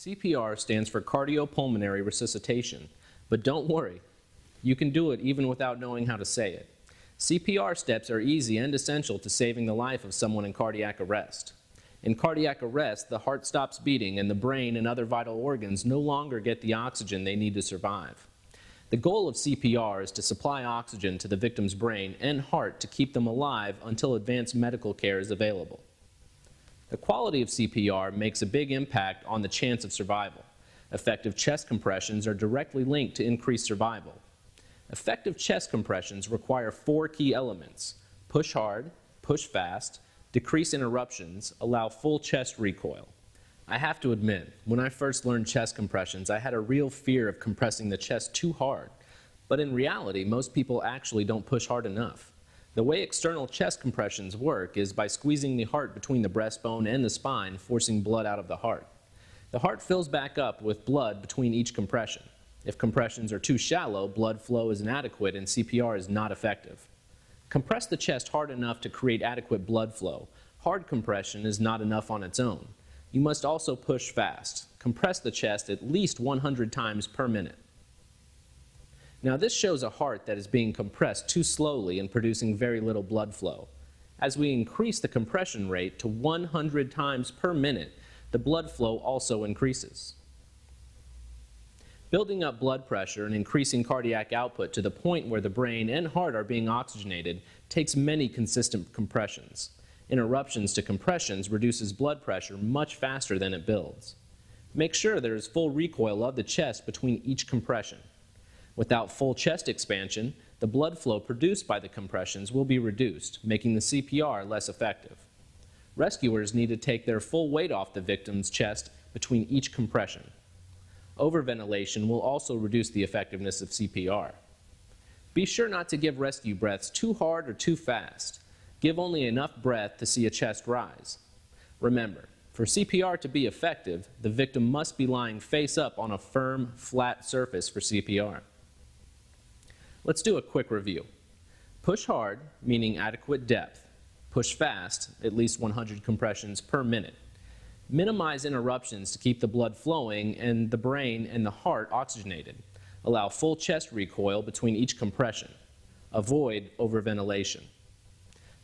CPR stands for cardiopulmonary resuscitation, but don't worry, you can do it even without knowing how to say it. CPR steps are easy and essential to saving the life of someone in cardiac arrest. In cardiac arrest, the heart stops beating and the brain and other vital organs no longer get the oxygen they need to survive. The goal of CPR is to supply oxygen to the victim's brain and heart to keep them alive until advanced medical care is available. The quality of CPR makes a big impact on the chance of survival. Effective chest compressions are directly linked to increased survival. Effective chest compressions require 4 key elements: push hard, push fast, decrease interruptions, allow full chest recoil. I have to admit, when I first learned chest compressions, I had a real fear of compressing the chest too hard. But in reality, most people actually don't push hard enough. The way external chest compressions work is by squeezing the heart between the breastbone and the spine, forcing blood out of the heart. The heart fills back up with blood between each compression. If compressions are too shallow, blood flow is inadequate and CPR is not effective. Compress the chest hard enough to create adequate blood flow. Hard compression is not enough on its own. You must also push fast. Compress the chest at least 100 times per minute. Now this shows a heart that is being compressed too slowly and producing very little blood flow. As we increase the compression rate to 100 times per minute, the blood flow also increases. Building up blood pressure and increasing cardiac output to the point where the brain and heart are being oxygenated takes many consistent compressions. Interruptions to compressions reduces blood pressure much faster than it builds. Make sure there is full recoil of the chest between each compression. Without full chest expansion, the blood flow produced by the compressions will be reduced, making the CPR less effective. Rescuers need to take their full weight off the victim's chest between each compression. Overventilation will also reduce the effectiveness of CPR. Be sure not to give rescue breaths too hard or too fast. Give only enough breath to see a chest rise. Remember, for CPR to be effective, the victim must be lying face up on a firm, flat surface for CPR. Let's do a quick review. Push hard, meaning adequate depth. Push fast, at least 100 compressions per minute. Minimize interruptions to keep the blood flowing and the brain and the heart oxygenated. Allow full chest recoil between each compression. Avoid overventilation.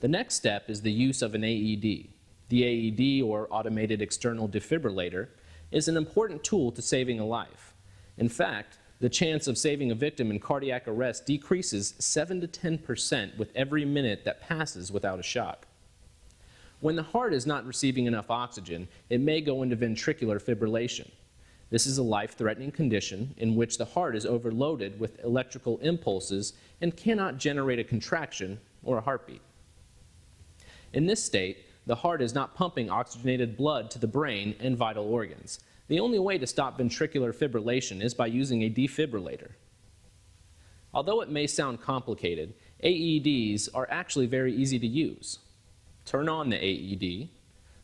The next step is the use of an AED. The AED, or Automated External Defibrillator, is an important tool to saving a life. In fact, the chance of saving a victim in cardiac arrest decreases 7 to 10% with every minute that passes without a shock. When the heart is not receiving enough oxygen, it may go into ventricular fibrillation. This is a life-threatening condition in which the heart is overloaded with electrical impulses and cannot generate a contraction or a heartbeat. In this state, the heart is not pumping oxygenated blood to the brain and vital organs. The only way to stop ventricular fibrillation is by using a defibrillator. Although it may sound complicated, AEDs are actually very easy to use. Turn on the AED,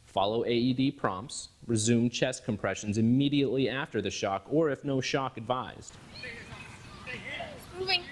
follow AED prompts, resume chest compressions immediately after the shock or if no shock advised. Moving.